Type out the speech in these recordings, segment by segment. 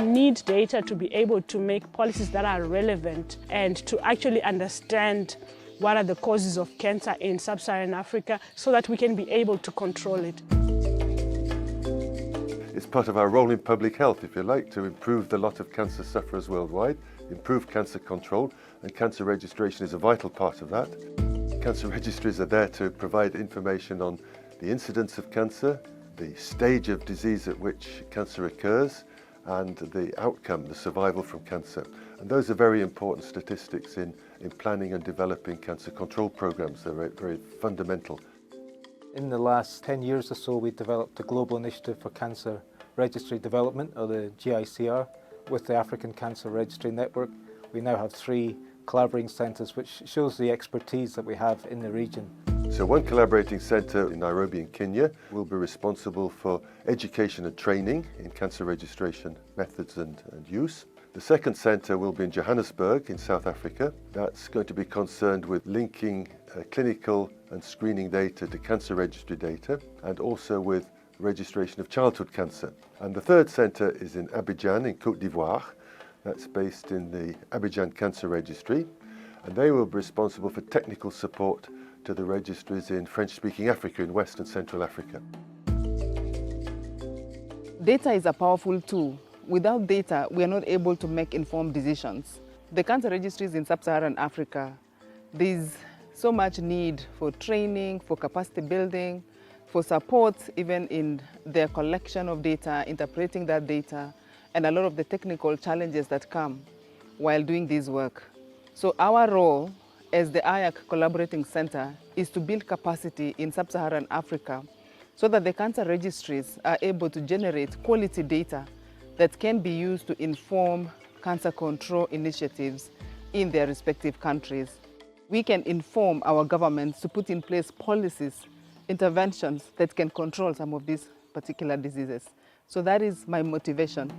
need data to be able to make policies that are relevant and to actually understand what are the causes of cancer in sub-Saharan Africa so that we can be able to control it. It's part of our role in public health, if you like, to improve the lot of cancer sufferers worldwide, improve cancer control, and cancer registration is a vital part of that. Cancer registries are there to provide information on the incidence of cancer, the stage of disease at which cancer occurs, and the outcome, the survival from cancer. And those are very important statistics in planning and developing cancer control programs. They're very fundamental. In the last 10 years or so, we developed a global initiative for cancer registry development, or the GICR, with the African Cancer Registry Network. We now have 3 collaborating centres, which shows the expertise that we have in the region. So one collaborating centre in Nairobi in Kenya will be responsible for education and training in cancer registration methods and use. The second centre will be in Johannesburg in South Africa. That's going to be concerned with linking clinical and screening data to cancer registry data, and also with registration of childhood cancer. And the third centre is in Abidjan in Côte d'Ivoire. That's based in the Abidjan Cancer Registry, and they will be responsible for technical support to the registries in French-speaking Africa, in West and Central Africa. Data is a powerful tool. Without data, we are not able to make informed decisions. The cancer registries in sub-Saharan Africa, there's so much need for training, for capacity building, for support even in their collection of data, interpreting that data, and a lot of the technical challenges that come while doing this work. So our role as the IAC Collaborating Center is to build capacity in sub-Saharan Africa so that the cancer registries are able to generate quality data that can be used to inform cancer control initiatives in their respective countries. We can inform our governments to put in place policies, interventions that can control some of these particular diseases. So that is my motivation.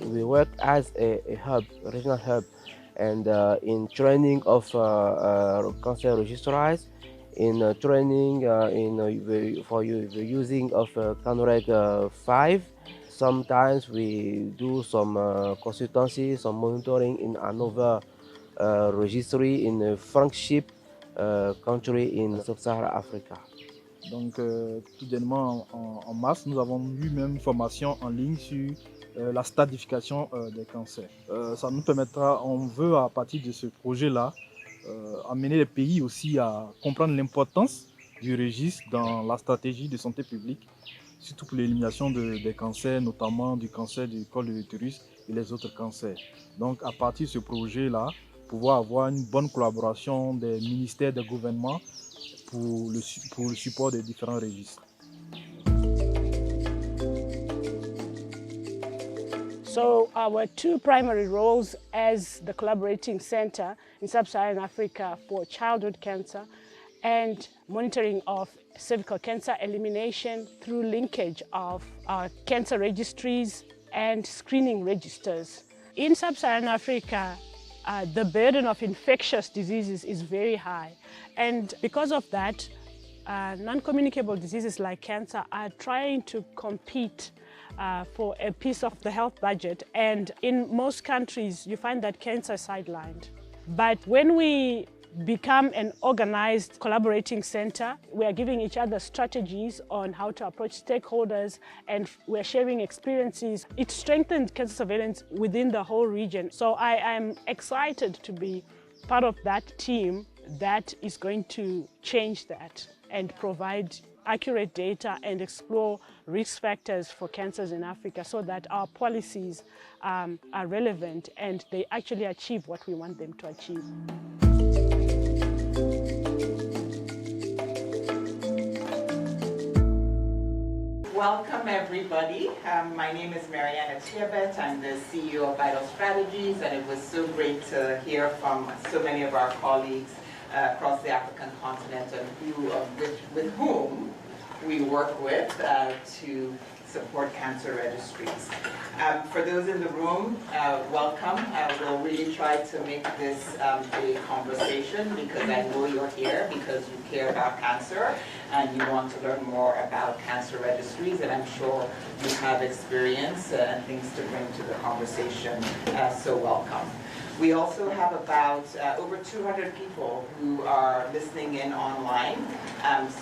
We work as a hub, a regional hub, and in training of cancer registries, in training for the using of CanReg 5. Sometimes we do some consultancy, some monitoring in another registry in a friendship country in Sub-Saharan Africa. Donc, tout dernièrement, en mars, nous avons eu même une formation en ligne sur la stratification des cancers. Ça nous permettra, on veut à partir de ce projet-là, amener les pays aussi à comprendre l'importance du registre dans la stratégie de santé publique, surtout pour l'élimination des cancers, notamment du cancer du col de l'utérus et les autres cancers. Donc à partir de ce projet-là, pouvoir avoir une bonne collaboration des ministères, des gouvernements pour le support des différents registres. So our 2 primary roles as the collaborating center in sub-Saharan Africa for childhood cancer and monitoring of cervical cancer elimination through linkage of cancer registries and screening registers. In sub-Saharan Africa, the burden of infectious diseases is very high, and because of that, non-communicable diseases like cancer are trying to compete for a piece of the health budget, and in most countries you find that cancer is sidelined. But when we become an organized collaborating center, we are giving each other strategies on how to approach stakeholders, and we're sharing experiences. It strengthened cancer surveillance within the whole region. So I am excited to be part of that team that is going to change that and provide accurate data and explore risk factors for cancers in Africa so that our policies are relevant and they actually achieve what we want them to achieve. Welcome everybody. My name is Mariana Tiabet. I'm the CEO of Vital Strategies, and it was so great to hear from so many of our colleagues across the African continent, and with whom we work with to support cancer registries. For those in the room, welcome. We'll really try to make this a conversation because I know you're here because you care about cancer and you want to learn more about cancer registries, and I'm sure you have experience and things to bring to the conversation, so welcome. We also have about over 200 people who are listening in online.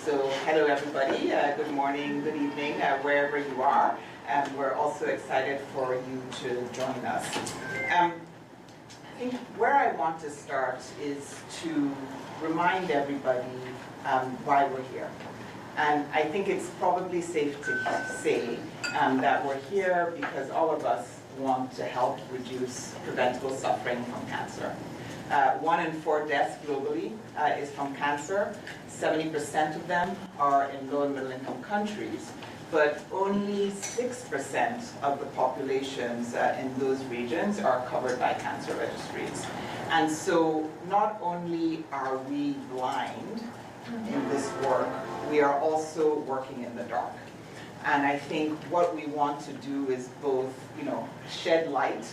So hello everybody, good morning, good evening, wherever you are. And we're also excited for you to join us. I think where I want to start is to remind everybody why we're here. And I think it's probably safe to say that we're here because all of us want to help reduce preventable suffering from cancer. 1 in 4 deaths globally is from cancer. 70% of them are in low and middle income countries, but only 6% of the populations in those regions are covered by cancer registries. And so not only are we blind in this work, we are also working in the dark. And I think what we want to do is both, shed light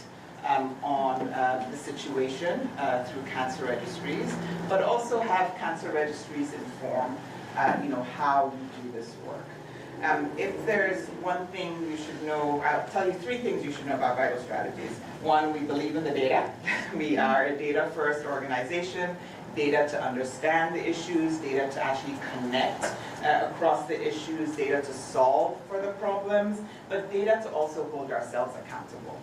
on the situation through cancer registries, but also have cancer registries inform, how we do this work. If there's one thing you should know, I'll tell you 3 things you should know about Vital Strategies. 1, we believe in the data. We are a data-first organization. Data to understand the issues, data to actually connect across the issues, data to solve for the problems, but data to also hold ourselves accountable.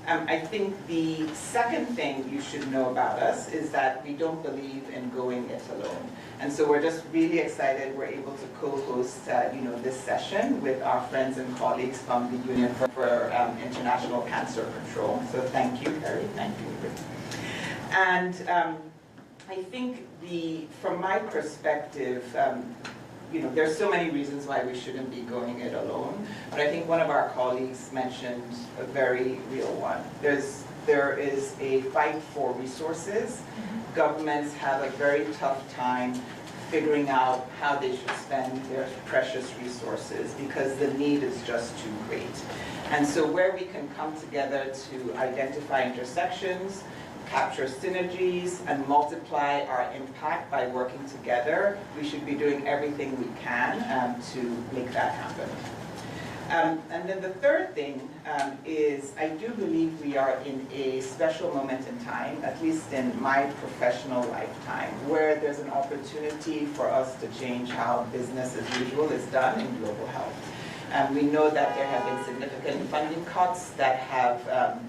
I think the second thing you should know about us is that we don't believe in going it alone. And so we're just really excited we're able to co-host this session with our friends and colleagues from the Union for International Cancer Control. So thank you, Harry. Thank you. And I think from my perspective, there's so many reasons why we shouldn't be going it alone, but I think one of our colleagues mentioned a very real one. There is a fight for resources. Governments have a very tough time figuring out how they should spend their precious resources because the need is just too great. And so where we can come together to identify intersections, capture synergies, and multiply our impact by working together, we should be doing everything we can to make that happen. And then the third thing is I do believe we are in a special moment in time, at least in my professional lifetime, where there's an opportunity for us to change how business as usual is done in global health. We know that there have been significant funding cuts that have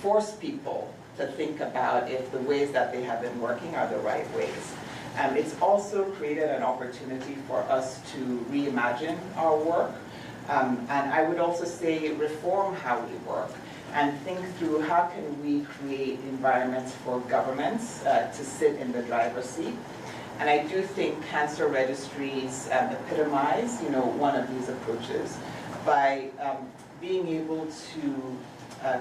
forced people to think about if the ways that they have been working are the right ways. It's also created an opportunity for us to reimagine our work, and I would also say reform how we work and think through how can we create environments for governments to sit in the driver's seat. And I do think cancer registries epitomize, one of these approaches by being able to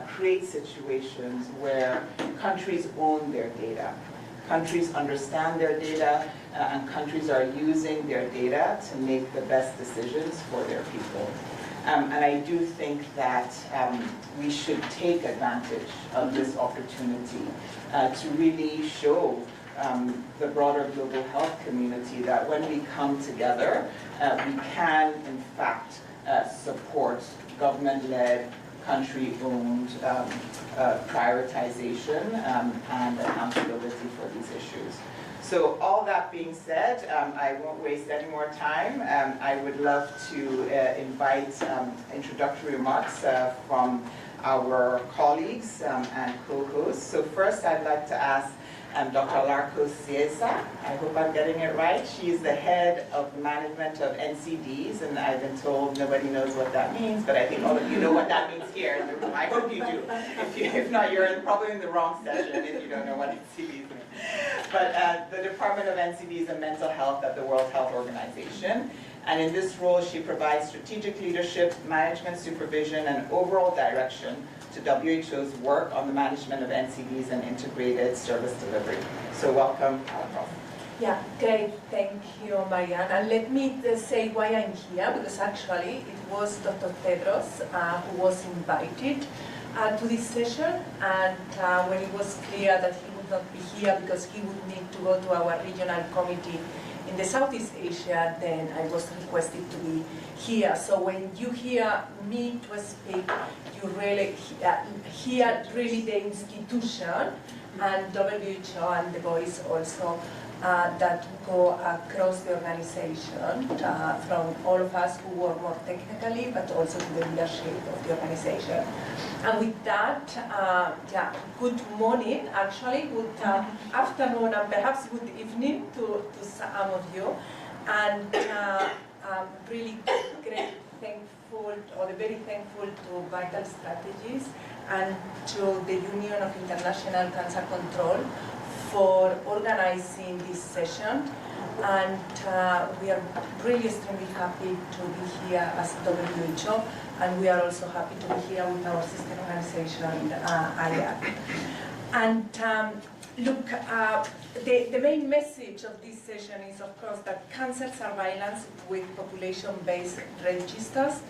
create situations where countries own their data. Countries understand their data, and countries are using their data to make the best decisions for their people. And I do think that we should take advantage of this opportunity to really show the broader global health community that when we come together, we can, in fact, support government-led, country-owned prioritization and accountability for these issues. So all that being said, I won't waste any more time. I would love to invite introductory remarks from our colleagues and co-hosts. So first I'd like to ask Dr. Larko Cieza. I hope I'm getting it right. She's the head of management of NCDs, and I've been told nobody knows what that means, but I think all of you know what that means here in the room. I hope you do. If not, you're probably in the wrong session if you don't know what NCDs mean. But the Department of NCDs and Mental Health at the World Health Organization. And in this role, she provides strategic leadership, management supervision, and overall direction to WHO's work on the management of NCDs and integrated service delivery. So welcome, Alaprof. Yeah, great. Thank you, Marianne. And let me say why I'm here, because actually it was Dr. Tedros who was invited to this session. And when it was clear that he would not be here because he would need to go to our regional committee in the Southeast Asia, then I was requested to be here. So when you hear me to speak, you really hear really the institution and WHO and the voice also that go across the organization, from all of us who work more technically, but also to the leadership of the organization. And with that, yeah, good morning, actually, good afternoon, and perhaps good evening to some of you. And I'm really thankful, or very thankful to Vital Strategies and to the Union of International Cancer Control for organizing this session. And we are really extremely happy to be here as WHO, and we are also happy to be here with our sister organization, IAC. And look, the main message of this session is, of course, that cancer surveillance with population-based registers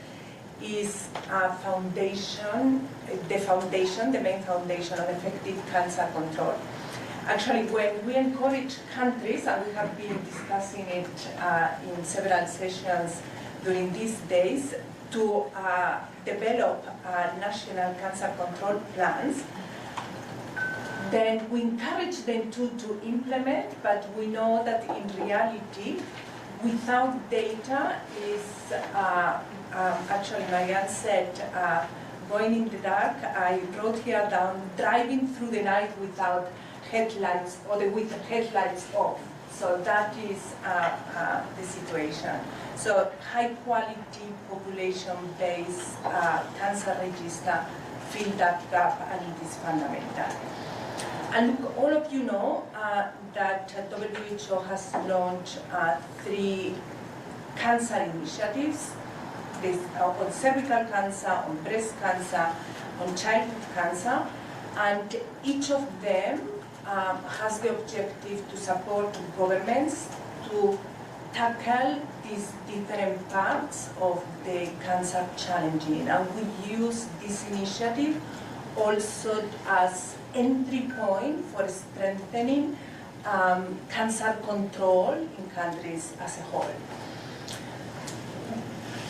is a foundation, the main foundation of effective cancer control. Actually, when we encourage countries, and we have been discussing it in several sessions during these days, to develop national cancer control plans, then we encourage them to implement, but we know that in reality, without data is, actually Marianne said, going in the dark. I wrote here down, driving through the night without headlights, or with the headlights off. So that is the situation. So high quality population-based cancer register fill that gap, and it is fundamental. And look, all of you know that WHO has launched 3 cancer initiatives. This, on cervical cancer, on breast cancer, on childhood cancer, and each of them has the objective to support governments to tackle these different parts of the cancer challenging. And we use this initiative also as entry point for strengthening cancer control in countries as a whole.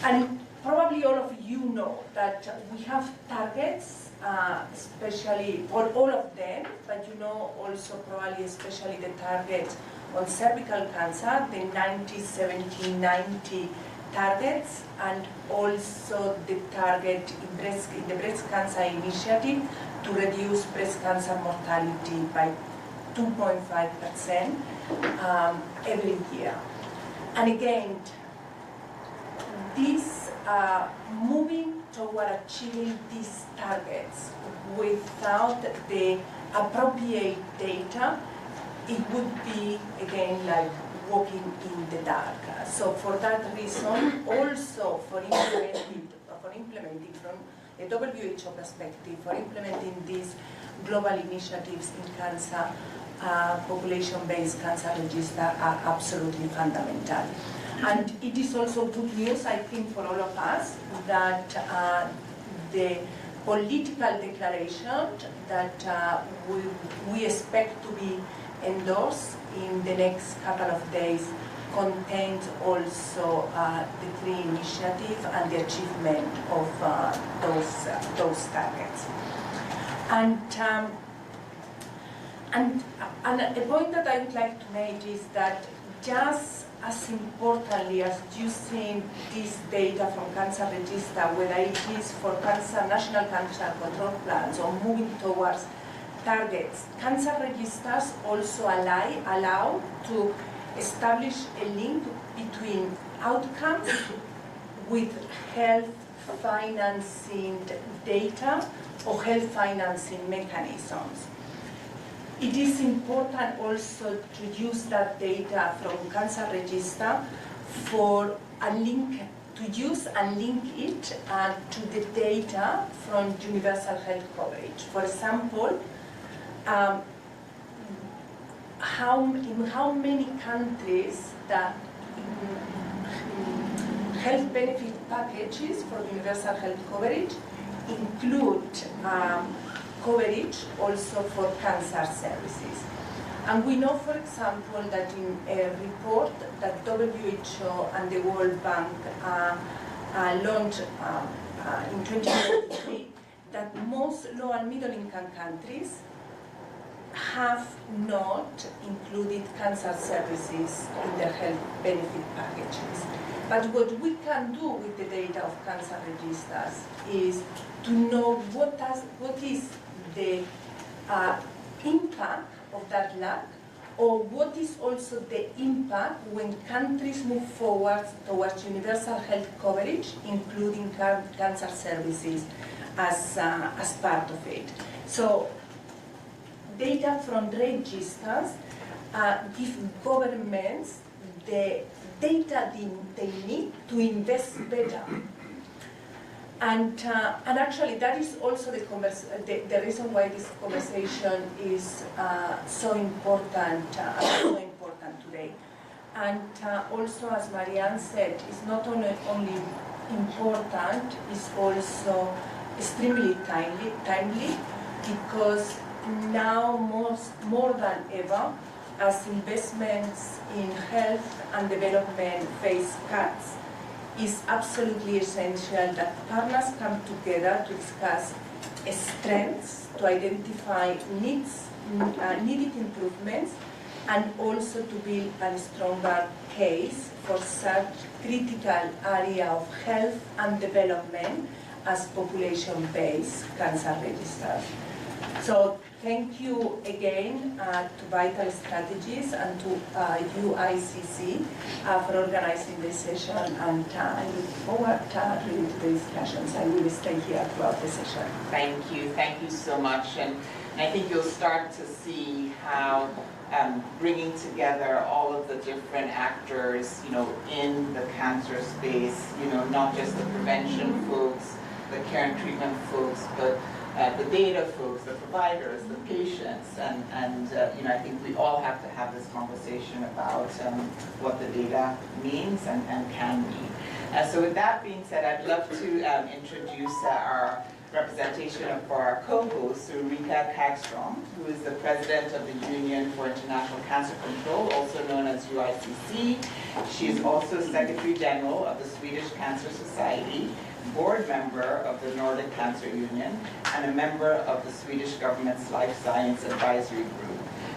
And probably all of you know that we have targets, especially for all of them, but you know also probably especially the target on cervical cancer, the 90-70-90 targets, and also the target in the breast cancer initiative to reduce breast cancer mortality by 2.5% every year. And again, this moving toward achieving these targets without the appropriate data, it would be, again, like walking in the dark. So for that reason, also for implementing from a WHO perspective, for implementing these global initiatives in cancer, population-based cancer register are absolutely fundamental. And it is also good news, I think, for all of us that the political declaration that we expect to be endorsed in the next couple of days contains also the 3 initiatives and the achievement of those targets. And a point that I would like to make is that just as importantly as using this data from cancer register, whether it is for national cancer control plans or moving towards targets, cancer registers also allow to establish a link between outcomes with health financing data or health financing mechanisms. It is important also to use that data from cancer register for a link, to use and link it to the data from universal health coverage. For example, in how many countries that health benefit packages for universal health coverage include coverage also for cancer services. And we know, for example, that in a report that WHO and the World Bank launched in 2023, that most low and middle income countries have not included cancer services in their health benefit packages. But what we can do with the data of cancer registers is to know what is the impact of that lack, or what is also the impact when countries move forward towards universal health coverage, including cancer services as part of it. So data from registers give governments the data they need to invest better. And actually, that is also the reason why this conversation is so important today. And also, as Marianne said, it's not only important, it's also extremely timely, because now more than ever, as investments in health and development face cuts, is absolutely essential that partners come together to discuss strengths, to identify needs, needed improvements, and also to build a stronger case for such critical area of health and development as population-based cancer registers. So thank you again to Vital Strategies and to UICC for organizing this session, and I look forward really to the discussions. I will stay here throughout the session. Thank you so much. And I think you'll start to see how bringing together all of the different actors, in the cancer space, not just the prevention folks, the care and treatment folks, but the data folks, the providers, the patients, and I think we all have to have this conversation about what the data means and can mean. So with that being said, I'd love to introduce our representation for our co-host, Ulrika Hagstrom, who is the president of the Union for International Cancer Control, also known as UICC. She is also Secretary General of the Swedish Cancer Society, board member of the Nordic Cancer Union, and a member of the Swedish government's Life Science Advisory Group.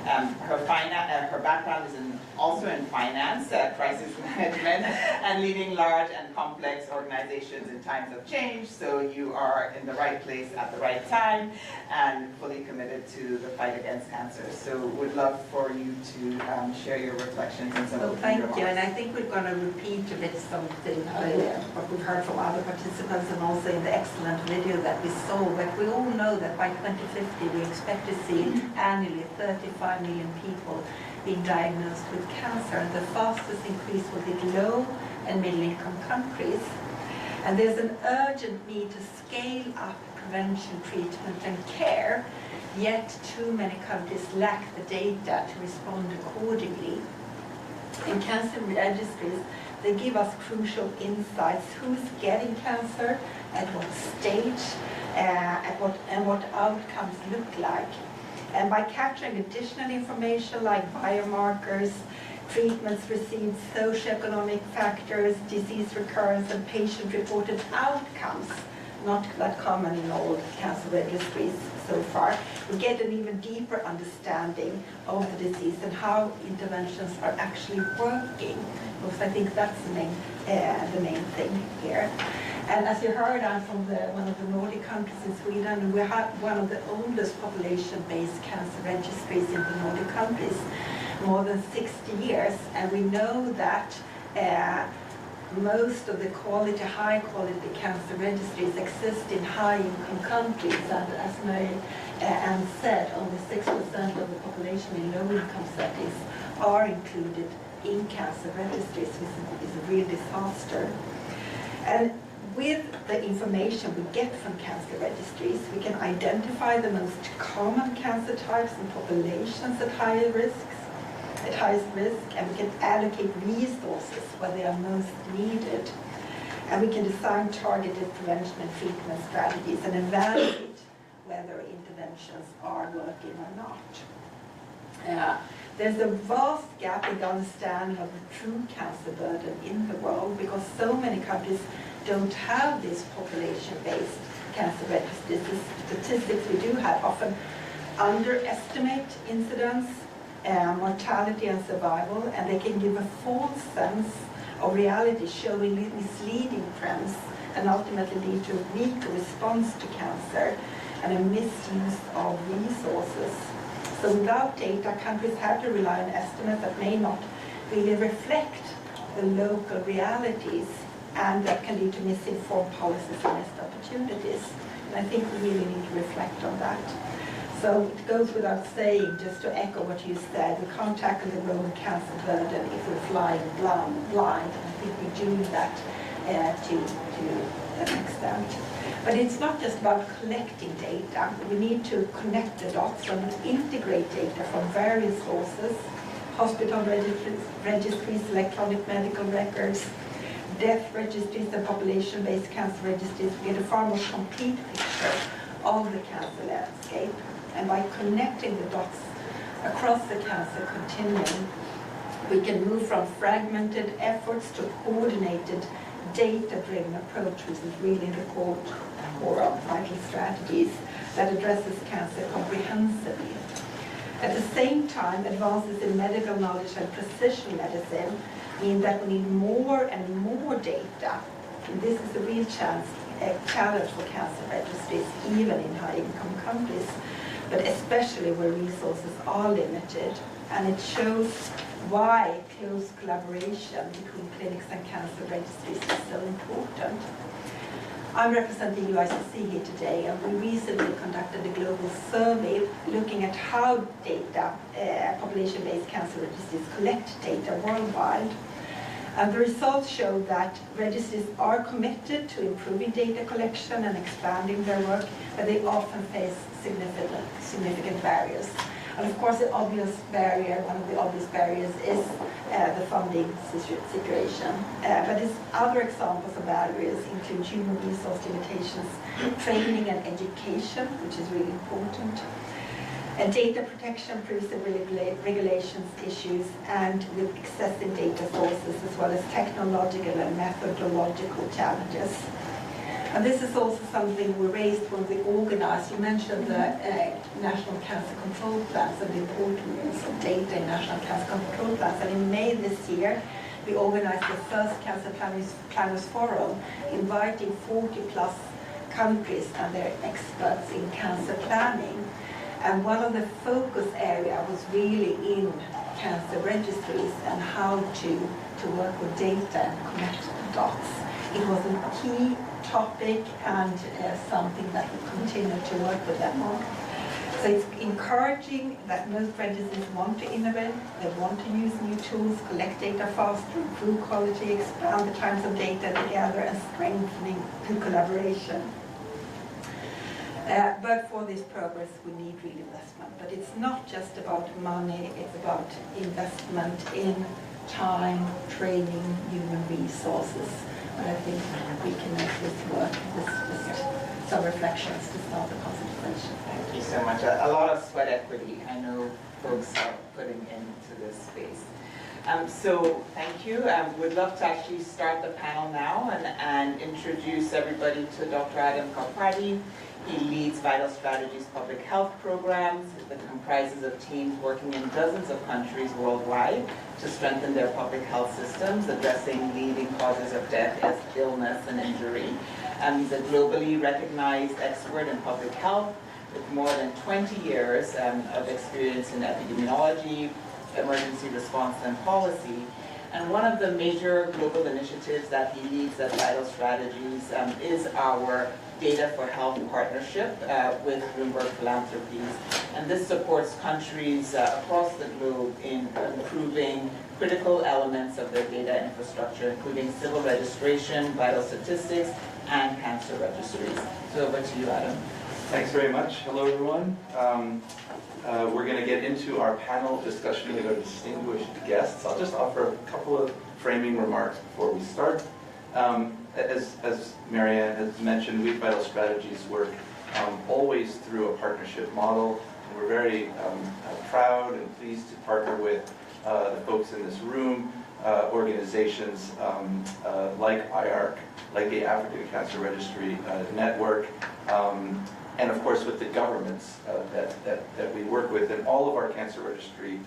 Her background is also in finance, crisis management, and leading large and complex organizations in times of change. So you are in the right place at the right time and fully committed to the fight against cancer. So would love for you to share your reflections and some of the Thank you, and I think we're going to repeat a bit something what we've heard from other participants and also in the excellent video that we saw. But we all know that by 2050 we expect to see annually 35 million people being diagnosed with cancer, and the fastest increase will hit low and middle income countries. And there's an urgent need to scale up prevention, treatment and care, yet too many countries lack the data to respond accordingly. In cancer registries, they give us crucial insights: who's getting cancer, at what stage, and what outcomes look like. And by capturing additional information like biomarkers, treatments received, socioeconomic factors, disease recurrence, and patient-reported outcomes, not that common in all cancer registries so far, we get an even deeper understanding of the disease and how interventions are actually working. Because I think that's the main thing here. And as you heard, I'm from one of the Nordic countries in Sweden. We have one of the oldest population-based cancer registries in the Nordic countries, more than 60 years. And we know that most of the high-quality cancer registries exist in high-income countries. And as Marianne said, only 6% of the population in low-income settings are included in cancer registries, which is a real disaster. And with the information we get from cancer registries, we can identify the most common cancer types and populations at higher risks, at highest risk, and we can allocate resources where they are most needed. And we can design targeted prevention and treatment strategies and evaluate whether interventions are working or not. There's a vast gap in the understanding of the true cancer burden in the world because so many countries don't have this population-based cancer registries. The statistics we do have often underestimate incidence, mortality and survival, and they can give a false sense of reality, showing misleading trends and ultimately lead to a weak response to cancer and a misuse of resources. So without data, countries have to rely on estimates that may not really reflect the local realities, and that can lead to misinformed policies and missed opportunities. And I think we really need to reflect on that. So it goes without saying, just to echo what you said, we can't tackle the global cancer burden if we're flying blind. And I think we're doing that to an extent. But it's not just about collecting data. We need to connect the dots and integrate data from various sources: hospital registries, electronic medical records, death registries, and population-based cancer registries. We get a far more complete picture of the cancer landscape. And by connecting the dots across the cancer continuum, we can move from fragmented efforts to coordinated, data-driven approach, which is really the core of vital strategies that addresses cancer comprehensively. At the same time, advances in medical knowledge and precision medicine mean that we need more and more data. And this is a real challenge for cancer registries, even in high-income countries, but especially where resources are limited. And it shows why close collaboration between clinics and cancer registries is so important. I'm representing UICC here today, and we recently conducted a global survey looking at how population-based cancer registries collect data worldwide. And the results show that registries are committed to improving data collection and expanding their work, but they often face significant barriers. And of course, the obvious barrier, one of the obvious barriers is the funding situation. But other examples of barriers include human resource limitations, training and education, which is really important, data protection, privacy regulations issues, and with accessing data sources, as well as technological and methodological challenges. And this is also something we raised when we organized. You mentioned the National Cancer Control Plans and the importance of data in National Cancer Control Plans. And in May this year, we organized the first Cancer Planners Forum, inviting 40+ countries and their experts in cancer planning. And one of the focus areas was really in cancer registries and how to work with data and connect the dots. It was a key topic and something that we continue to work with them on. So it's encouraging that most registries want to innovate, they want to use new tools, collect data faster, improve quality, expand the types of data they gather, and strengthening the collaboration. But for this progress, we need real investment. But it's not just about money, it's about investment in time, training, human resources. But I think we can make this work. This is just some reflections to start the conversation. Thank you so much. A lot of sweat equity I know folks are putting into this space. So thank you. We'd love to actually start the panel now and introduce everybody to Dr. Adam Kalpadi. He leads Vital Strategies public health programs that comprises of teams working in dozens of countries worldwide to strengthen their public health systems, addressing leading causes of death, illness, and injury. He's a globally recognized expert in public health with more than 20 years of experience in epidemiology, emergency response, and policy. And one of the major global initiatives that he leads at Vital Strategies is our Data for Health partnership with Bloomberg Philanthropies. And this supports countries across the globe in improving critical elements of their data infrastructure, including civil registration, vital statistics, and cancer registries. So over to you, Adam. Thanks very much. Hello, everyone. We're going to get into our panel discussion with our distinguished guests. I'll just offer a couple of framing remarks before we start. As Marianne has mentioned, we Vital Strategies work always through a partnership model. And we're very proud and pleased to partner with the folks in this room, organizations like IARC, like the African Cancer Registry Network, and of course with the governments that we work with. And all of our cancer registry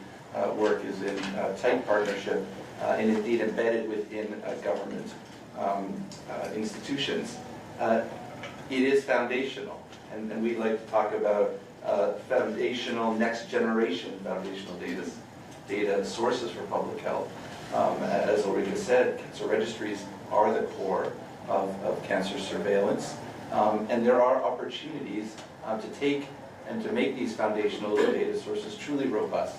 work is in tight partnership and indeed embedded within government institutions. It is foundational, and we like to talk about foundational, next generation foundational data sources for public health. As Ulrika said, cancer registries are the core of cancer surveillance. And there are opportunities to take and to make these foundational data sources truly robust,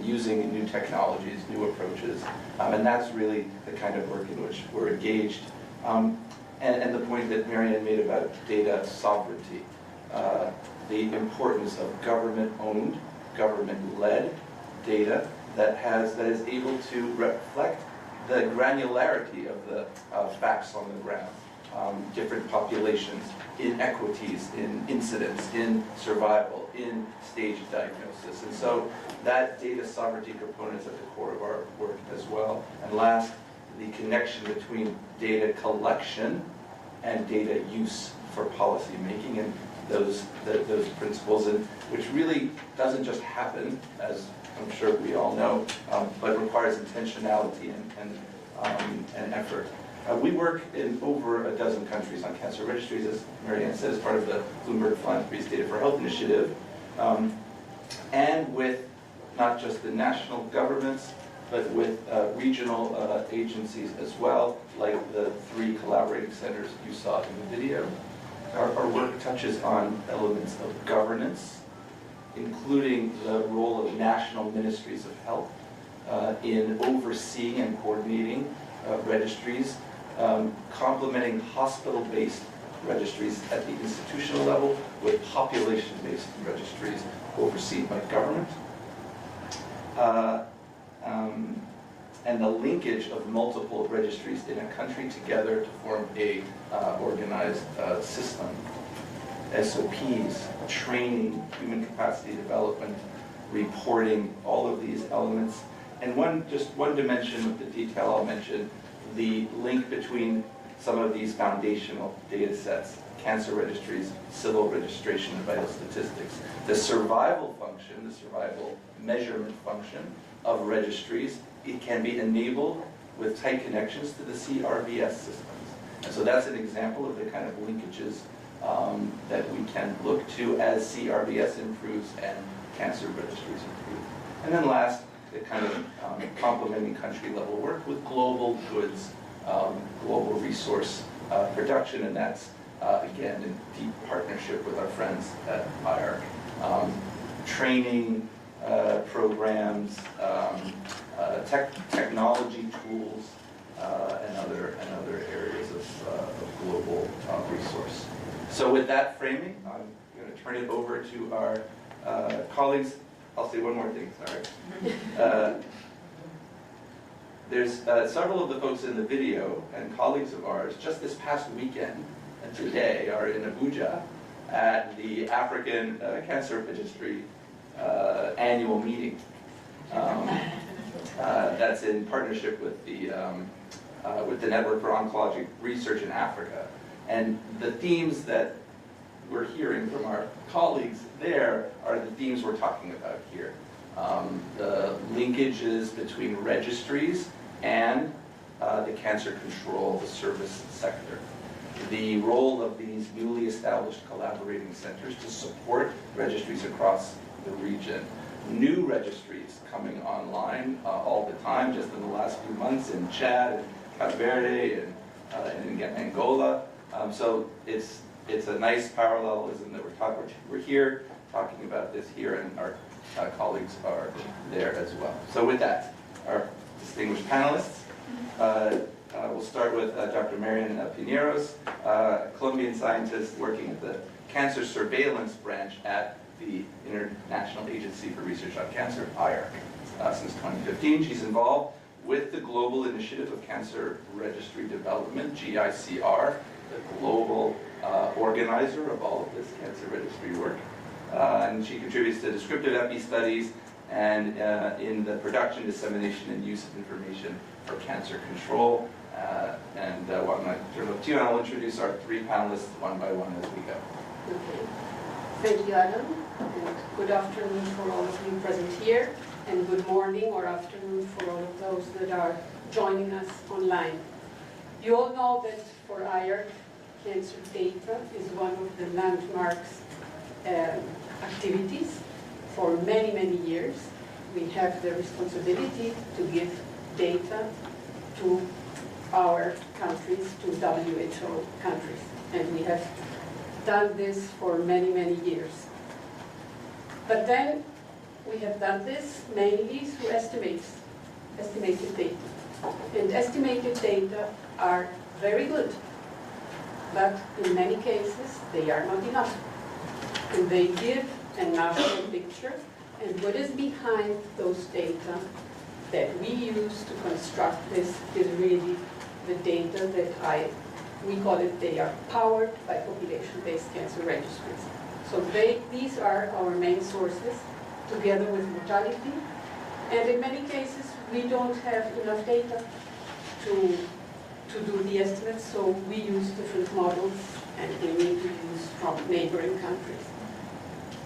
using new technologies, new approaches. And that's really the kind of work in which we're engaged. And the point that Marianne made about data sovereignty, the importance of government-owned, government-led data that is able to reflect the granularity of the facts on the ground. Different populations, inequities in incidence, in survival, in stage of diagnosis. And so that data sovereignty component is at the core of our work as well. And last, the connection between data collection and data use for policy making, and those principles, and which really doesn't just happen, as I'm sure we all know, but requires intentionality and effort. We work in over a dozen countries on cancer registries, as Marianne said, as part of the Bloomberg Philanthropies Data for Health initiative, and with not just the national governments, but with regional agencies as well, like the 3 collaborating centers you saw in the video. Our work touches on elements of governance, including the role of national ministries of health in overseeing and coordinating registries, complementing hospital-based registries at the institutional level with population-based registries overseen by government. And the linkage of multiple registries in a country together to form a organized system. SOPs, training, human capacity development, reporting, all of these elements. And just one dimension of the detail I'll mention, the link between some of these foundational data sets, cancer registries, civil registration, and vital statistics. The survival function, the survival measurement function of registries, it can be enabled with tight connections to the CRVS systems. And so that's an example of the kind of linkages that we can look to as CRVS improves and cancer registries improve. And then last, the kind of complementing country level work with global goods, global resource production, and that's again in deep partnership with our friends at IARC. Training programs, technology tools, and other areas of global resource. So with that framing, I'm going to turn it over to our colleagues. I'll say one more thing, sorry. There's several of the folks in the video and colleagues of ours just this past weekend and today are in Abuja at the African Cancer Registry annual meeting. That's in partnership with the Network for Oncologic Research in Africa. And the themes that we're hearing from our colleagues there are the themes we're talking about here. The linkages between registries and the cancer control, the service sector. The role of these newly established collaborating centers to support registries across the region. New registries coming online all the time, just in the last few months in Chad and Cape Verde and in Angola. So it's a nice parallelism that we're here talking about this here, and our colleagues are there as well. So with that, our distinguished panelists, We'll start with Dr. Marian Piñeros, a Colombian scientist working at the Cancer Surveillance Branch at the International Agency for Research on Cancer, IARC. Since 2015, she's involved with the Global Initiative of Cancer Registry Development, GICR, the global organizer of all of this cancer registry work. And she contributes to descriptive epi studies and in the production, dissemination, and use of information for cancer control. Why don't I turn it over to you, and I'll introduce our three panelists one by one as we go. Okay. Thank you, Adam, and good afternoon for all of you present here, and good morning or afternoon for all of those that are joining us online. You all know that for IARC, cancer data is one of the landmarks activities. For many, many years, we have the responsibility to give data to our countries, to WHO countries, and we have done this for many, many years. But then we have done this mainly through estimated data. And estimated data are very good, but in many cases they are not enough. And they give a national picture, and what is behind those data that we use to construct this is really the data that we call it, they are powered by population-based cancer registries. So these are our main sources, together with mortality. And in many cases, we don't have enough data to do the estimates, so we use different models, and we need to use from neighboring countries.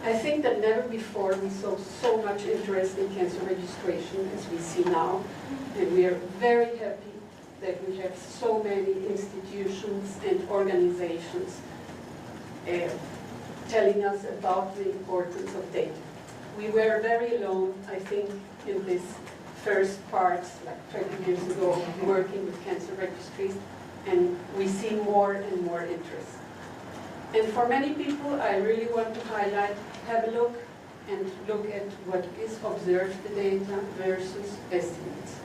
I think that never before we saw so much interest in cancer registration as we see now, and we are very happy that we have so many institutions and organizations telling us about the importance of data. We were very alone, I think, in this first part, like 20 years ago, working with cancer registries, and we see more and more interest. And for many people, I really want to highlight, have a look and look at what is observed data versus estimates.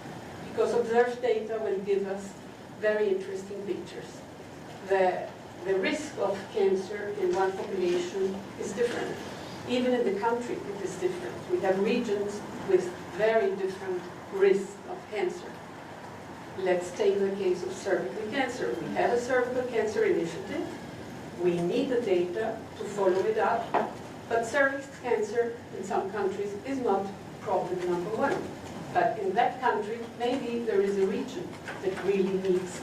Because observed data will give us very interesting pictures. The risk of cancer in one population is different. Even in the country, it is different. We have regions with very different risks of cancer. Let's take the case of cervical cancer. We have a cervical cancer initiative. We need the data to follow it up, but cervical cancer in some countries is not problem number one. But in that country, maybe there is a region that really needs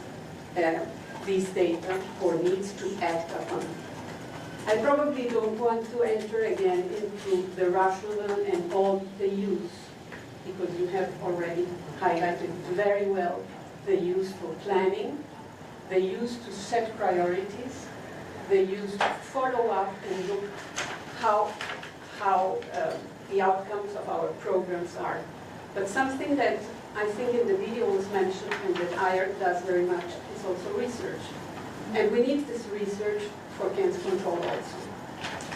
these data or needs to act upon. I probably don't want to enter again into the rationale and all the use, because you have already highlighted very well the use for planning, the use to set priorities, the use to follow up and look how the outcomes of our programs are. But something that I think in the video was mentioned and that IARC does very much is also research. And we need this research for cancer control also.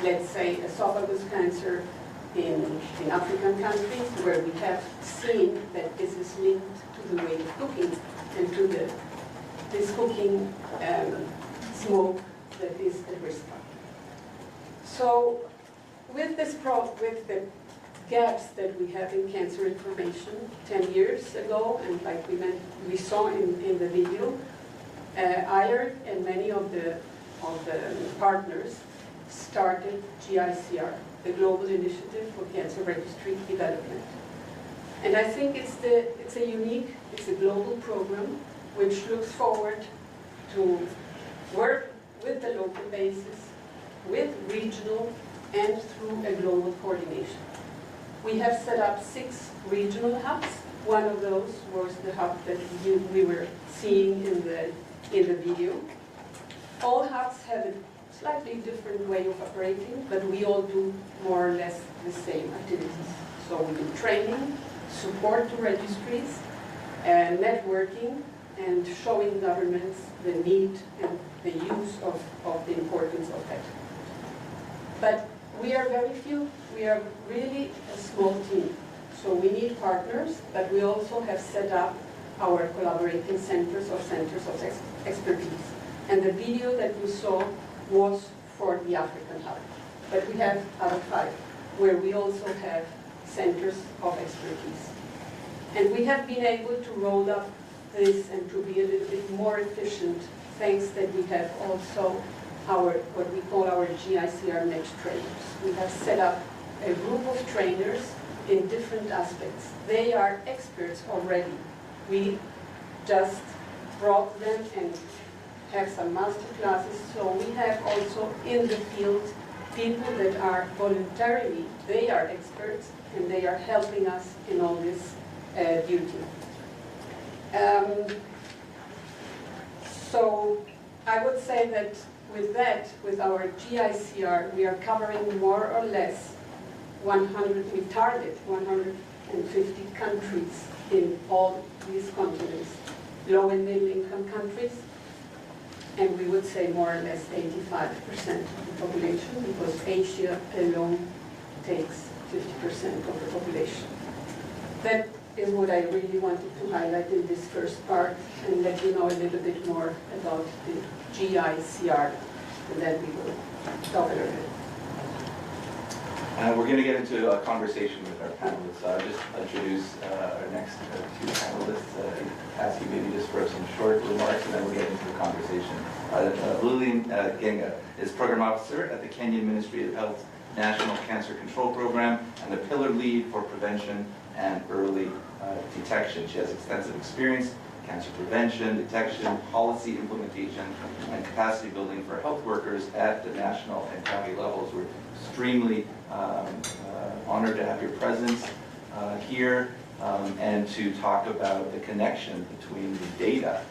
Let's say esophagus cancer in African countries, where we have seen that this is linked to the way of cooking and to this cooking smoke that is the risk factor. So with the gaps that we have in cancer information 10 years ago, and like we saw in the video, IARC and many of the partners started GICR, the Global Initiative for Cancer Registry Development. And I think it's a global program which looks forward to work with the local basis, with regional, and through a global coordination. We have set up 6 regional hubs. One of those was the hub that we were seeing in the video. All hubs have a slightly different way of operating, but we all do more or less the same activities. So we do training, support to registries, networking, and showing governments the need and the use of the importance of that. But we are very few. We are really a small team. So we need partners, but we also have set up our collaborating centers or centers of expertise. And the video that you saw was for the African Hub. But we have other 5 where we also have centers of expertise. And we have been able to roll up this and to be a little bit more efficient, thanks that we have also what we call our GICR Next trainers. We have set up a group of trainers in different aspects. They are experts already. We just brought them and have some master classes. So we have also in the field people that are voluntarily, they are experts and they are helping us in all this duty. So I would say that, with our GICR, we are covering more or less 100, we target 150 countries in all these continents, low and middle income countries, and we would say more or less 85% of the population, because Asia alone takes 50% of the population. That is what I really wanted to highlight in this first part, and let you know a little bit more about the GICR, and then we will talk a little bit. We're going to get into a conversation with our panelists. I'll just introduce our next 2 panelists. Ask you maybe just for some short remarks, and then we'll get into the conversation. Lillian Genga is Program Officer at the Kenyan Ministry of Health National Cancer Control Program and the Pillar Lead for Prevention and Early Detection. She has extensive experience in cancer prevention, detection, policy implementation, and capacity building for health workers at the national and county levels. We're extremely honored to have your presence here and to talk about the connection between the data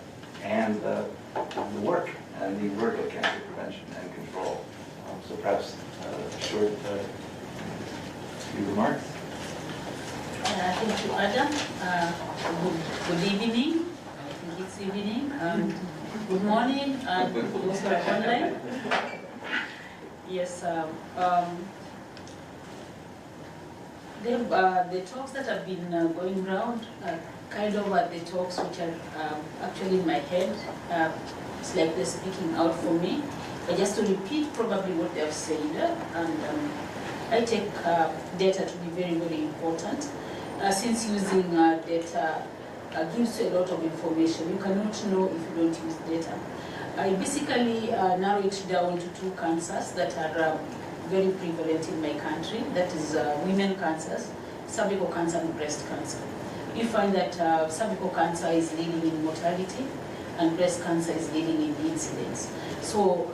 and the work of cancer prevention and control. So perhaps a short few remarks. Thank you, Adam. Good evening. I think it's evening. Good morning. Those who are online. Yes. The talks that have been going around kind of are the talks which are actually in my head. It's like they're speaking out for me. But just to repeat probably what they have said, and I take data to be very, very important. Since using data gives you a lot of information, you cannot know if you don't use data. I basically narrow it down to 2 cancers that are very prevalent in my country. That is women cancers, cervical cancer and breast cancer. You find that cervical cancer is leading in mortality and breast cancer is leading in incidence. So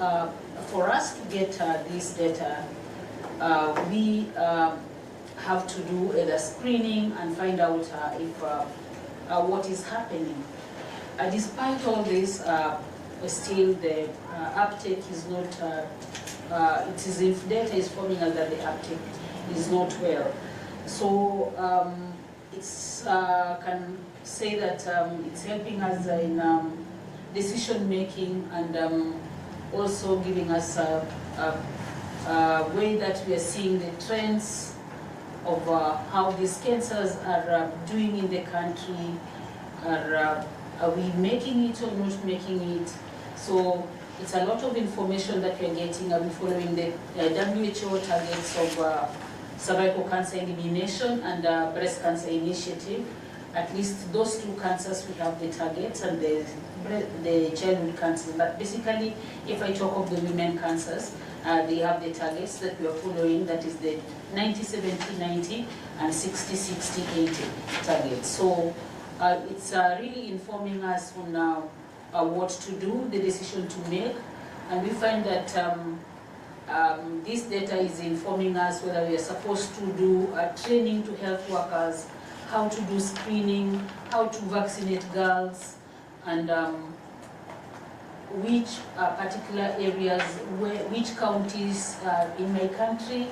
for us to get this data, we have to do the screening and find out if what is happening. Despite all this, still the uptake is not, it is if data is forming us that the uptake is not well. So it's can say that it's helping us in decision making and also giving us a way that we are seeing the trends of how these cancers are doing in the country. Are we making it or not making it? So it's a lot of information that we're getting. Are we following the WHO targets of cervical cancer elimination and breast cancer initiative? At least those 2 cancers we have the targets, and the childhood cancers. But basically, if I talk of the women cancers, they have the targets that we are following, that is the 90-70-90 and 60-60-80 targets. So it's really informing us on what to do, the decision to make, and we find that this data is informing us whether we are supposed to do training to health workers, how to do screening, how to vaccinate girls, and which particular areas, which counties in my country.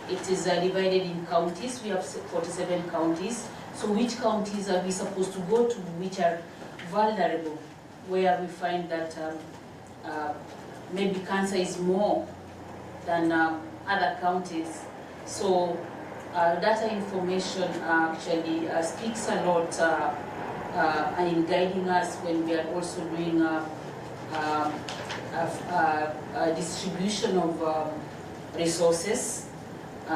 It is divided in counties. We have 47 counties. So which counties are we supposed to go to, which are vulnerable, where we find that maybe cancer is more than other counties. So data information actually speaks a lot and in guiding us when we are also doing a distribution of resources,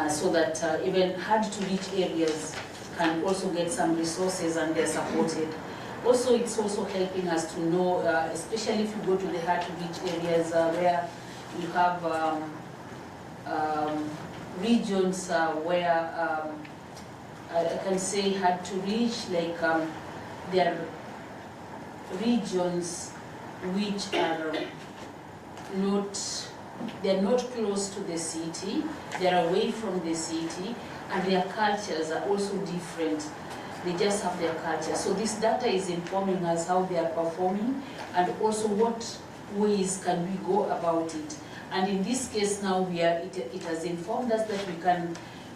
so that even hard to reach areas can also get some resources and they're supported. Also, it's also helping us to know, especially if you go to the hard to reach areas where you have regions where I can say hard to reach, like there are regions which are they're not close to the city, they're away from the city, and their cultures are also different. They just have their culture. So this data is informing us how they are performing, and also what ways can we go about it. And in this case now, it has informed us that we can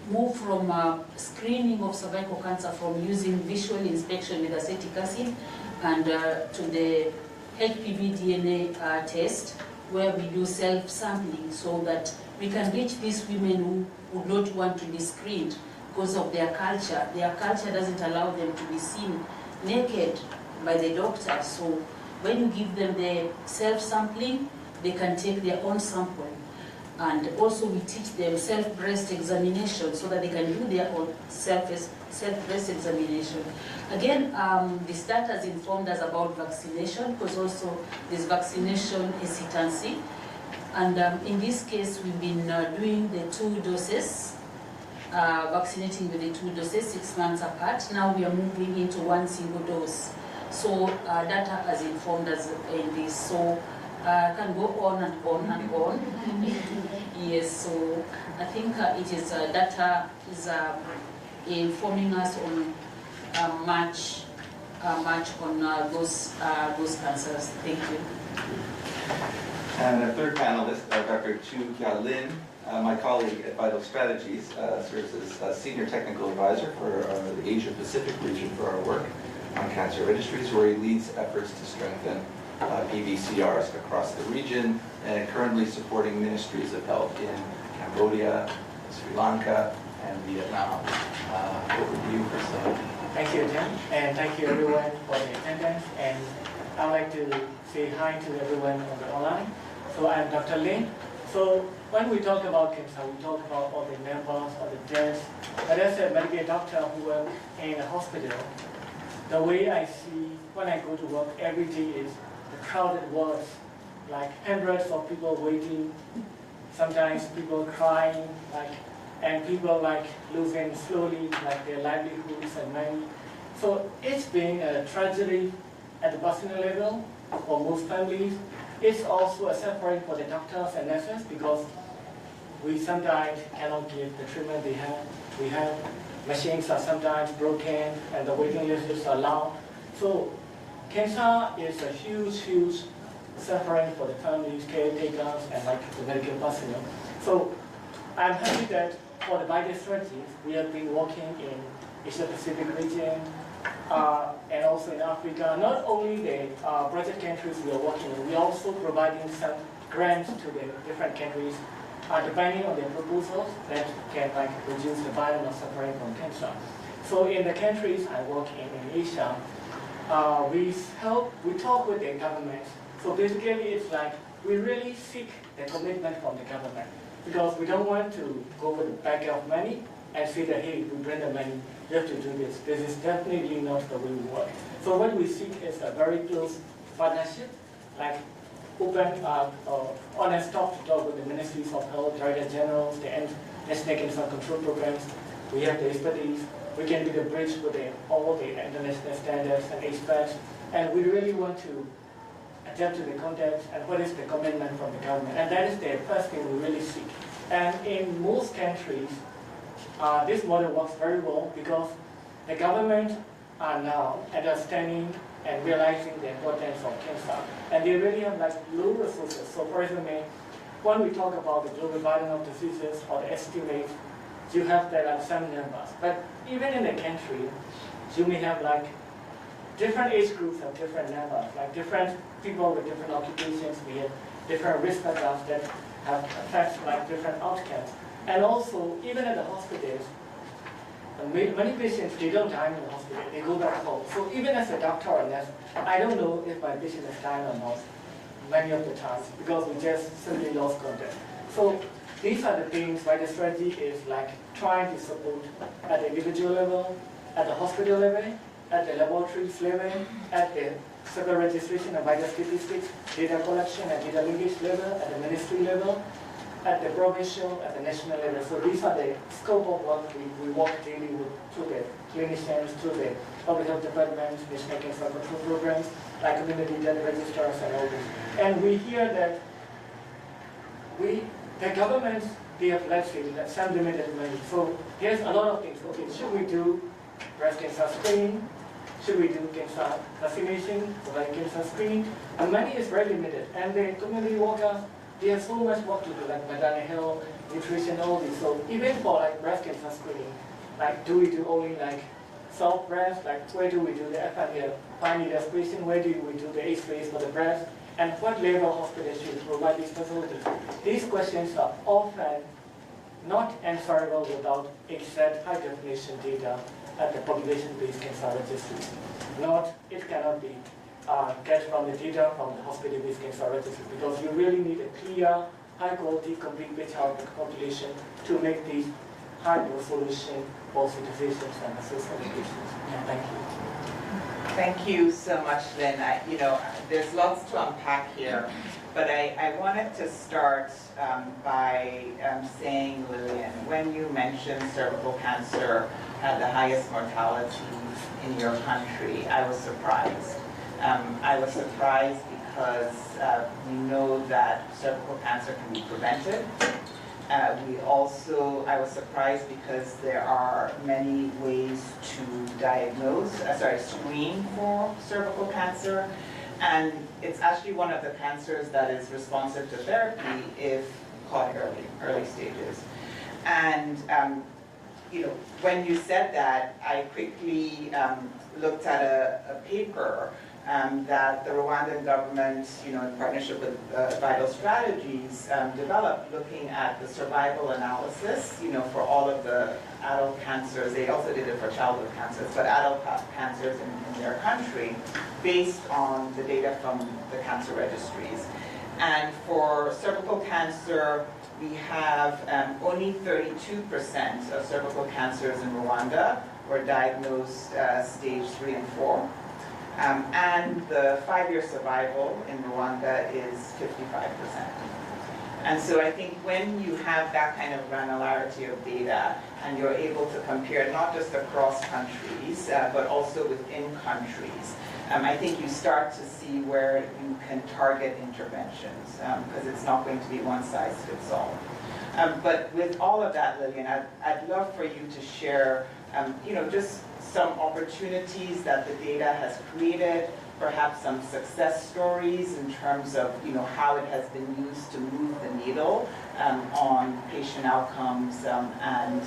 move from screening of cervical cancer from using visual inspection with acetic acid and to the HPV DNA test, where we do self-sampling so that we can reach these women who would not want to be screened because of their culture. Their culture doesn't allow them to be seen naked by the doctor. So when you give them the self-sampling, they can take their own sample. And also we teach them self-breast examination so that they can do their own self-breast examination. Again, this data has informed us about vaccination, because also there's vaccination hesitancy. And in this case, we've been doing the 2 doses, vaccinating with the 2 doses 6 months apart. Now we are moving into 1 single dose. So data has informed us in this. So can go on and on and on. Yes, so I think it is data is informing us on much on those cancers. Thank you. And our third panelist, Dr. Chu Kia Lin, my colleague at Vital Strategies, serves as Senior Technical Advisor for the Asia Pacific region for our work on cancer registries, where he leads efforts to strengthen PVCRs across the region, and currently supporting ministries of health in Cambodia, Sri Lanka, and Vietnam. Over to you, Christopher. Thank you, Jim, and thank you everyone for the attendance. And I'd like to say hi to everyone on the online. So I'm Dr. Lin. So when we talk about cancer, we talk about all the members, all the deaths. But as a medical doctor who works in a hospital, the way I see when I go to work every day is the crowded wards, like hundreds of people waiting, sometimes people crying, and people losing slowly their livelihoods and money. So it's been a tragedy at the personal level for most families. It's also a suffering for the doctors and nurses, because we sometimes cannot give the treatment they have. We have machines are sometimes broken and the waiting lists are long. So cancer is a huge, huge suffering for the families, caretakers, and the medical personnel. So I'm happy that for the Vital Strategies, we have been working in Asia Pacific region and also in Africa. Not only the project countries we are working in, we are also providing some grants to the different countries depending on their proposals that can reduce the burden of suffering from cancer. So in the countries I work in Asia, we talk with the government. So basically it's we really seek the commitment from the government, because we don't want to go with a bag of money and say that, hey, we bring the money, you have to do this. This is definitely not the way we work. So what we seek is a very close partnership, open, honest talk with the ministries of health, director generals, the national cancer control programs. We have the expertise. We can be the bridge with all the international standards and experts, and we really want to adapt to the context and what is the commitment from the government. And that is the first thing we really seek. And in most countries, this model works very well, because the government are now understanding and realizing the importance of cancer. And they really have low resources. So for example, when we talk about the global burden of diseases or the estimate, you have some numbers. But even in the country, you may have different age groups have different numbers, different people with different occupations. We have different risk factors that have affects different outcomes. And also, even at the hospitals, And many patients, they don't die in the hospital, they go back home. So even as a doctor or nurse, I don't know if my patient is dying or not many of the times because we just simply lost contact. So these are the things why the strategy is like trying to support at the individual level, at the hospital level, at the laboratories level, at the civil registration and vital statistics, data collection and data linkage level, at the ministry level, at the provincial, at the national level. So these are the scope of what we work daily with through the clinicians, through the public health departments, national cancer control programs, like community data registrars and all this. And we hear that the governments, they have, let's say, some limited money. So here's a lot of things. Okay, should we do breast cancer screening? Should we do cancer vaccination, ovarian cancer screening? And money is very limited. And the community workers, they have so much work to do, like maternal health, nutrition, all this. So even for like breast cancer screening, like do we do only like soft breast? Like where do we do the fine needle aspiration? Where do we do the X-rays for the breast? And what level of hospital should provide these facilities? These questions are often not answerable without exact high-definition data at the population-based cancer registry. It cannot be get from the data from the hospital-based cancer registry because you really need a clear, high-quality, complete picture of the population to make these high-resolution positions and assessment patients. Thank you. Thank you so much, Lynn. There's lots to unpack here, but I wanted to start by saying, Lillian, when you mentioned cervical cancer had the highest mortality in your country, I was surprised. I was surprised because we know that cervical cancer can be prevented. I was surprised because there are many ways to screen for cervical cancer. And it's actually one of the cancers that is responsive to therapy if caught early stages. And when you said that, I quickly looked at a paper that the Rwandan government, in partnership with Vital Strategies, developed, looking at the survival analysis, for all of the adult cancers. They also did it for childhood cancers, but adult cancers in their country, based on the data from the cancer registries. And for cervical cancer, we have only 32% of cervical cancers in Rwanda were diagnosed stage 3 and 4. And the 5-year survival in Rwanda is 55%. And so I think when you have that kind of granularity of data and you're able to compare not just across countries, but also within countries, I think you start to see where you can target interventions, because it's not going to be one size fits all. But with all of that, Lillian, I'd love for you to share, just some opportunities that the data has created, perhaps some success stories in terms of how it has been used to move the needle on patient outcomes and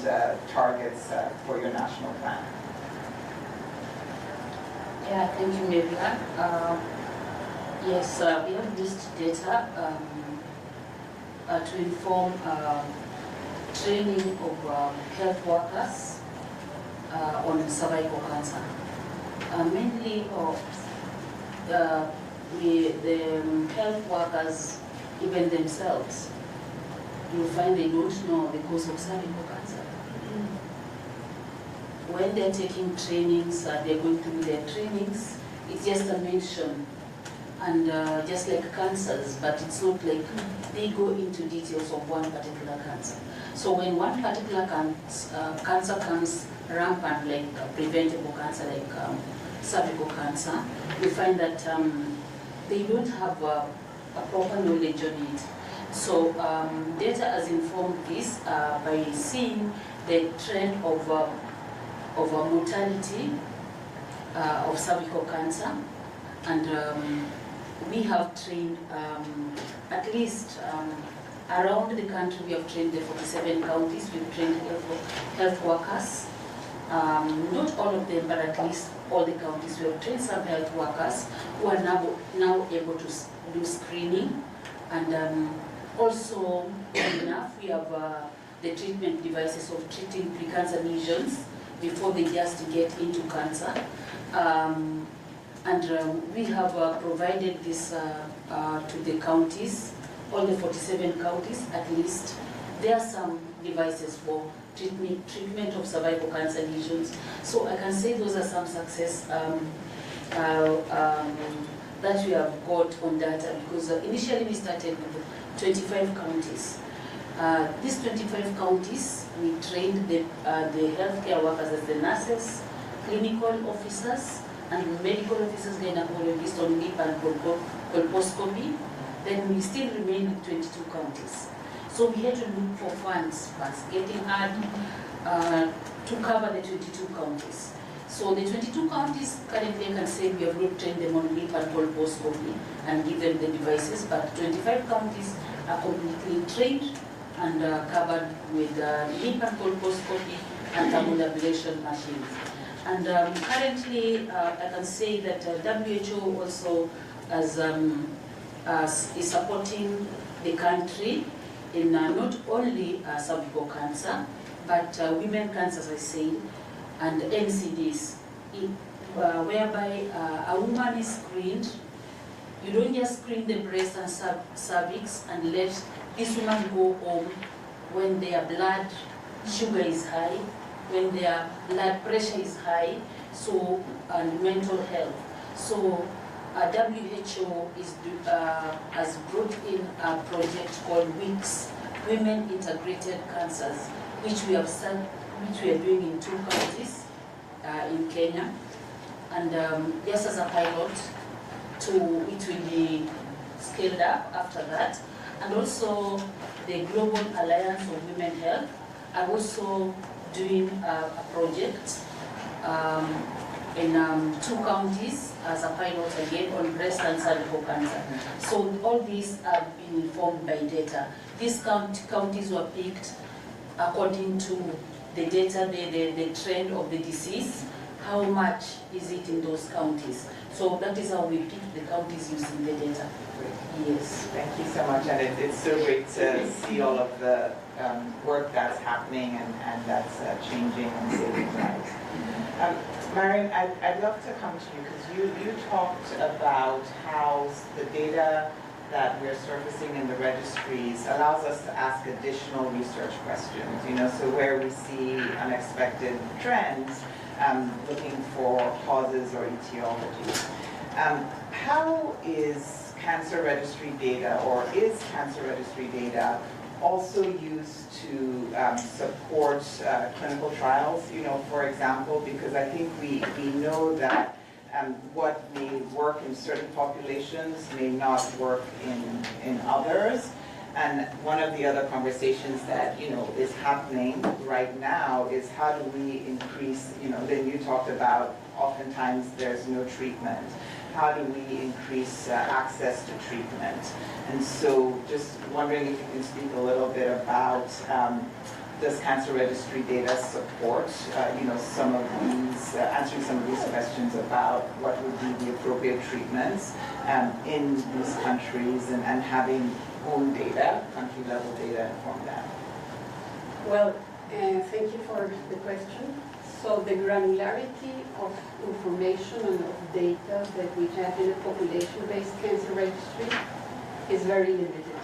targets for your national plan. Yeah, thank you, Miriam. Yes, we have used data to inform training of health workers on cervical cancer. Mainly the health workers, even themselves, you find they don't know the cause of cervical cancer. When they're taking trainings, they're going through their trainings, it's just a mention. And just like cancers, but it's not like they go into details of one particular cancer. So when one particular cancer comes rampant, like preventable cancer, like cervical cancer, we find that they don't have a proper knowledge on it. So data has informed this by seeing the trend of mortality of cervical cancer, and we have trained at least around the country. We have trained the 47 counties. We've trained health workers. Not all of them, but at least all the counties. We have trained some health workers who are now able to do screening. And also, enough, we have the treatment devices of treating precancer lesions before they just get into cancer. We have provided this to the counties, all the 47 counties at least. There are some devices for treatment of cervical cancer lesions. So I can say those are some success that we have got on data, because initially we started with 25 counties. These 25 counties, we trained the healthcare workers as the nurses, clinical officers, and medical officers, gynecologists on NIP and colposcopy. Then we still remain with 22 counties. So we had to look for funds first, getting hard to cover the 22 counties. So the 22 counties, currently I can say we have not trained them on NIP and colposcopy and give them the devices, but 25 counties are completely trained and covered with NIP and colposcopy and thermal ablation machines. And currently I can say that WHO also is supporting the country in not only cervical cancer, but women cancer, as I said, and NCDs, whereby a woman is screened. You don't just screen the breast and cervix and let this woman go home when their blood sugar is high, when their blood pressure is high, so and mental health. So WHO has brought in a project called WICS, Women Integrated Cancers, which we are doing in 2 counties in Kenya, and just as a pilot, it will be scaled up after that. And also the Global Alliance of Women Health are also doing a project in 2 counties as a pilot again on breast and cervical cancer. So all these have been informed by data. These counties were picked according to the data, the trend of the disease, how much is it in those counties. So that is how we pick the counties using the data. Yes. Thank you so much, and it's so great to see all of the work that's happening and that's changing and saving lives. Marion, I'd love to come to you because you talked about how the data that we're surfacing in the registries allows us to ask additional research questions, so where we see unexpected trends, looking for causes or etiologies. How is cancer registry data, or is cancer registry data also used to support clinical trials, for example, because I think we know that what may work in certain populations may not work in others. And one of the other conversations that is happening right now is how do we increase, then you talked about oftentimes there's no treatment. How do we increase access to treatment? And so just wondering if you can speak a little bit about does cancer registry data support, some of these, answering some of these questions about what would be the appropriate treatments in these countries and having own data, country level data inform that? Well, thank you for the question. So the granularity of information and of data that we have in a population-based cancer registry is very limited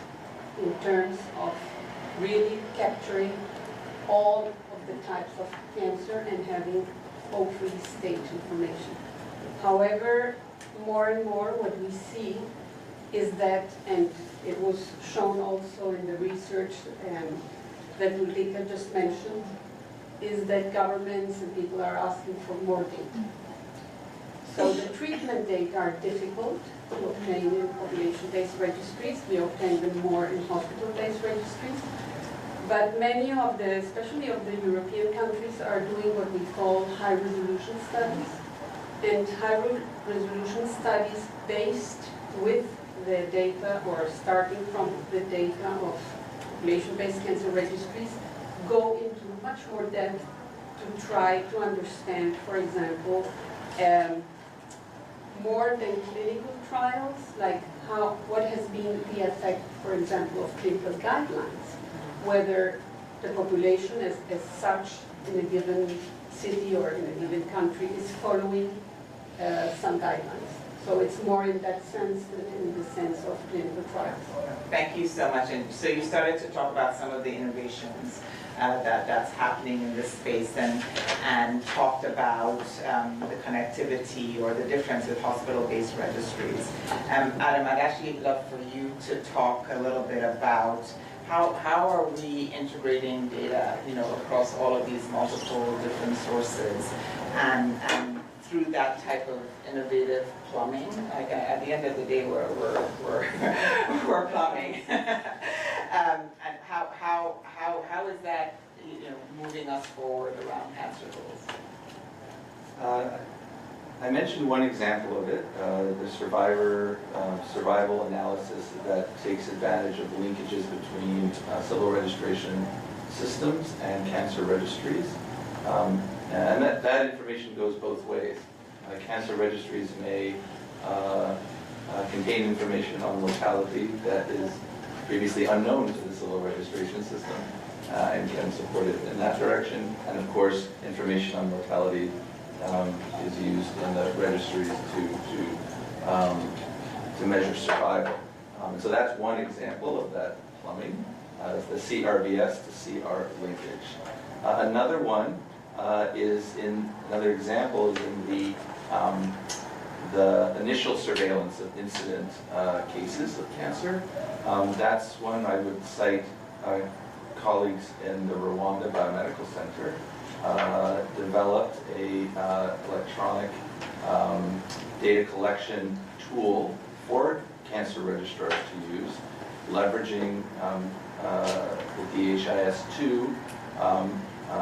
in terms of really capturing all of the types of cancer and having hopefully stage information. However, more and more what we see is that, and it was shown also in the research that Ulrika just mentioned, is that governments and people are asking for more data. So the treatment data are difficult to obtain in population-based registries. We obtain them more in hospital-based registries. But many of the, especially of the European countries, are doing what we call high-resolution studies. And high-resolution studies based with the data, or starting from the data of population-based cancer registries, go into much more depth to try to understand, for example, more than clinical trials, like what has been the effect, for example, of clinical guidelines, whether the population as such in a given city or in a given country is following some guidelines. So it's more in that sense than in the sense of clinical trials. Thank you so much. And so you started to talk about some of the innovations that's happening in this space and talked about the connectivity or the difference with hospital-based registries. Adam, I'd actually love for you to talk a little bit about how are we integrating data, across all of these multiple different sources and through that type of innovative plumbing. Like at the end of the day, we're plumbing. And how is that moving us forward around cancer goals? I mentioned one example of it, the survival analysis that takes advantage of linkages between civil registration systems and cancer registries. And that information goes both ways. Cancer registries may contain information on mortality that is previously unknown to the civil registration system and can support it in that direction. And of course, information on mortality is used in the registries to measure survival. So that's one example of that plumbing, the CRBS to CR linkage. Another one another example is in the initial surveillance of incident cases of cancer. That's one I would cite colleagues in the Rwanda Biomedical Center developed a electronic data collection tool for cancer registrars to use, leveraging the DHIS2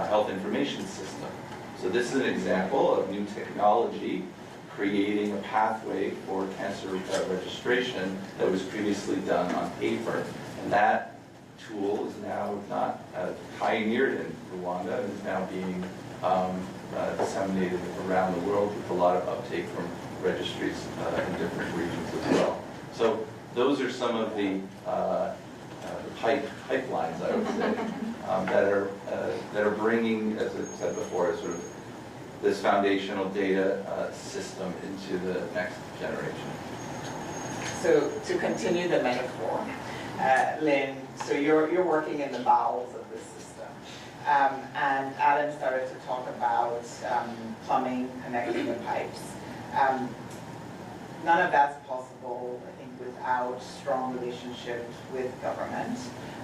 health information system. So this is an example of new technology creating a pathway for cancer registration that was previously done on paper. And that tool is now not pioneered in Rwanda and is now being disseminated around the world with a lot of uptake from registries in different regions as well. So those are some of the pipelines, I would say, that are bringing, as I said before, sort of this foundational data system into the next generation. So to continue the metaphor, Lynn, so you're working in the bowels of the system, and Adam started to talk about plumbing, connecting the pipes. None of that's possible, I think, without strong relationships with government.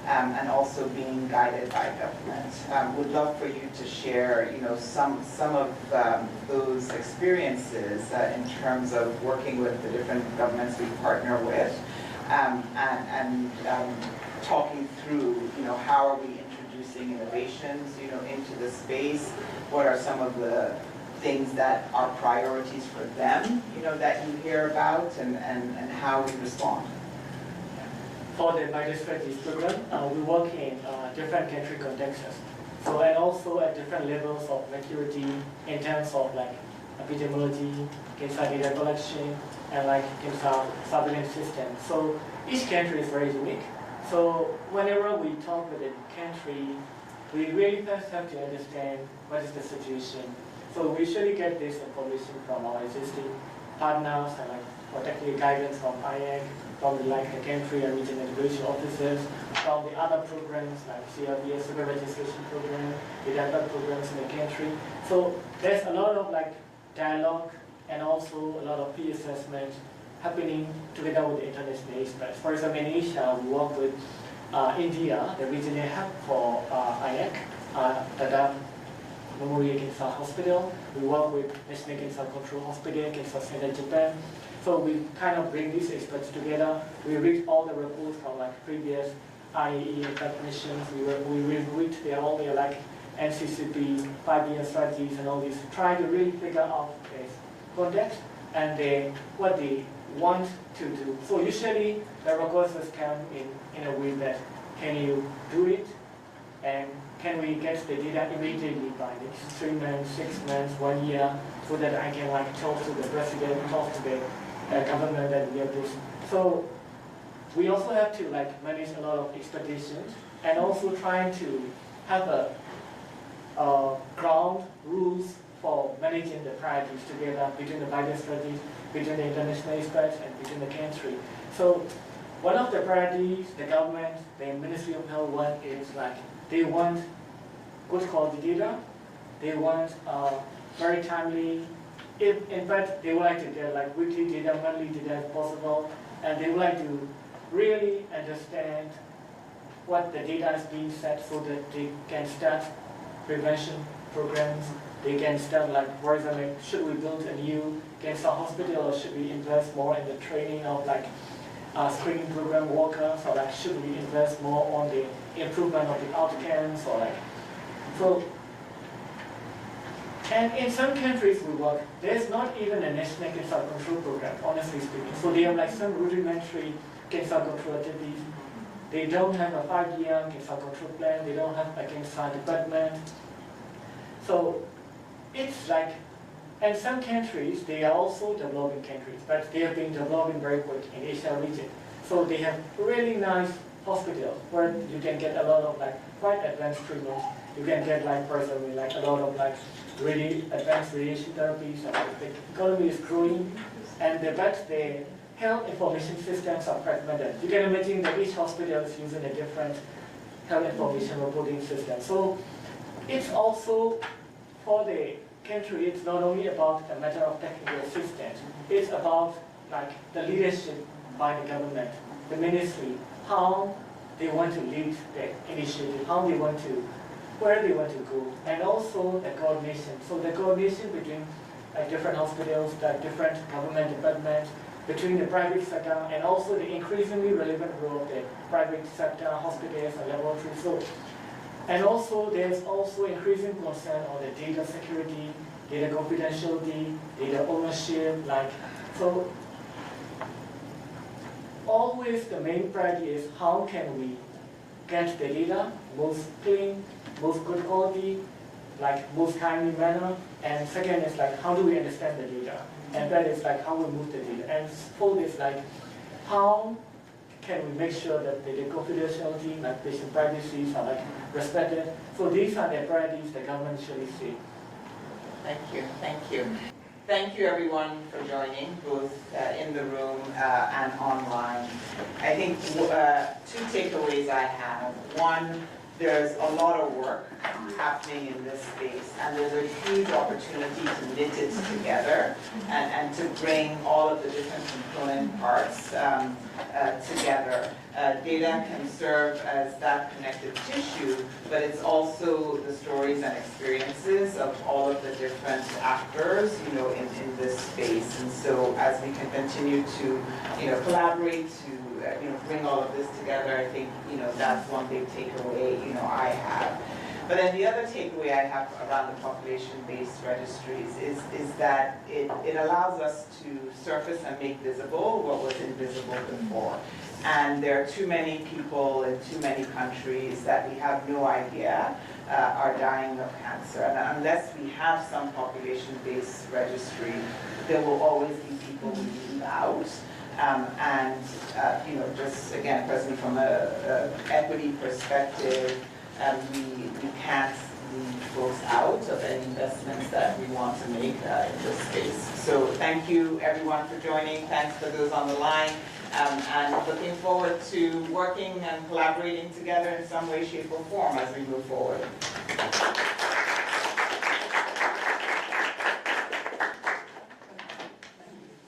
And also being guided by government. Would love for you to share, some of those experiences in terms of working with the different governments we partner with, and talking through, how are we introducing innovations, into the space? What are some of the things that are priorities for them, that you hear about, and how we respond? For the Registries program, we work in different country contexts. So, and also at different levels of maturity in terms of like epidemiology, cancer data collection, and like cancer surveillance system. So each country is very unique. So whenever we talk with a country, we really first have to understand what is the situation. So we usually get this information from our existing partners and like particularly guidance from IAC, from the country and regional integration officers, from the other programs like CRBS, Super Registration Program, the other programs in the country. So there's a lot of dialogue and also a lot of peer assessment happening together with the international experts. For example, in Asia, we work with India, the regional hub for IAC, Tadam Memorial Cancer Hospital. We work with National Cancer Control Hospital, Cancer Center Japan. So we kind of bring these experts together. We read all the reports from previous IAE missions. We read all their NCCP 5-year strategies and all these, try to really figure out the context and what they want to do. So usually the requests come in a way that, can you do it? And can we get the data immediately by next 3 months, 6 months, 1 year, so that I can talk to the president, talk to the government that we have this. So we also have to manage a lot of expectations and also trying to have a ground rules for managing the priorities together between the bilateral studies, between the international experts, and between the country. So one of the priorities the government, the Ministry of Health want is like they want good quality data, they want very timely, in fact they would like to get like weekly data, monthly data if possible, and they would like to really understand what the data is being set so that they can start prevention programs. They can start like, for example, should we build a new cancer hospital or should we invest more in the training of like screening program workers, or like should we invest more on the improvement of the outcomes, or like, so. And in some countries we work, there's not even a national cancer control program, honestly speaking. So they have like some rudimentary cancer control activities. They don't have a 5-year cancer control plan, they don't have a cancer department. So it's like, and some countries, they are also developing countries, but they have been developing very quick in Asia region. So they have really nice hospitals where you can get a lot of like quite advanced treatments. You can get like, for example, like a lot of like really advanced radiation therapies, and like the economy is growing, and but the health information systems are fragmented. You can imagine that each hospital is using a different health information reporting system. So it's also, for the country, it's not only about a matter of technical assistance, it's about like the leadership by the government, the ministry, how they want to lead the initiative, how they want to, where they want to go, and also the coordination. So the coordination between different hospitals, different government departments, between the private sector, and also the increasingly relevant role of the private sector, hospitals and laboratories. So, and also there's also increasing concern on the data security, data confidentiality, data ownership, like, so always the main priority is how can we get the data most clean, most good quality, like most timely manner, and second is like how do we understand the data, and that is like how we move the data, and fourth is like how can we make sure that the confidentiality, like patient privacy, are like respected. So these are the priorities the government should see. Thank you, thank you. Thank you everyone for joining, both in the room and online. I think two takeaways I have. One, there's a lot of work happening in this space, and there's a huge opportunity to knit it together and to bring all of the different component parts together. Data can serve as that connective tissue, but it's also the stories and experiences of all of the different actors, in this space. And so, as we can continue to, collaborate to, bring all of this together, I think, that's one big takeaway, I have. But then the other takeaway I have around the population-based registries is that it allows us to surface and make visible what was invisible before. And there are too many people in too many countries that we have no idea are dying of cancer. And unless we have some population-based registry, there will always be people we leave out. Just again, personally from an equity perspective, we can't leave folks out of any investments that we want to make in this space. So thank you everyone for joining. Thanks for those on the line. And looking forward to working and collaborating together in some way, shape, or form as we move forward.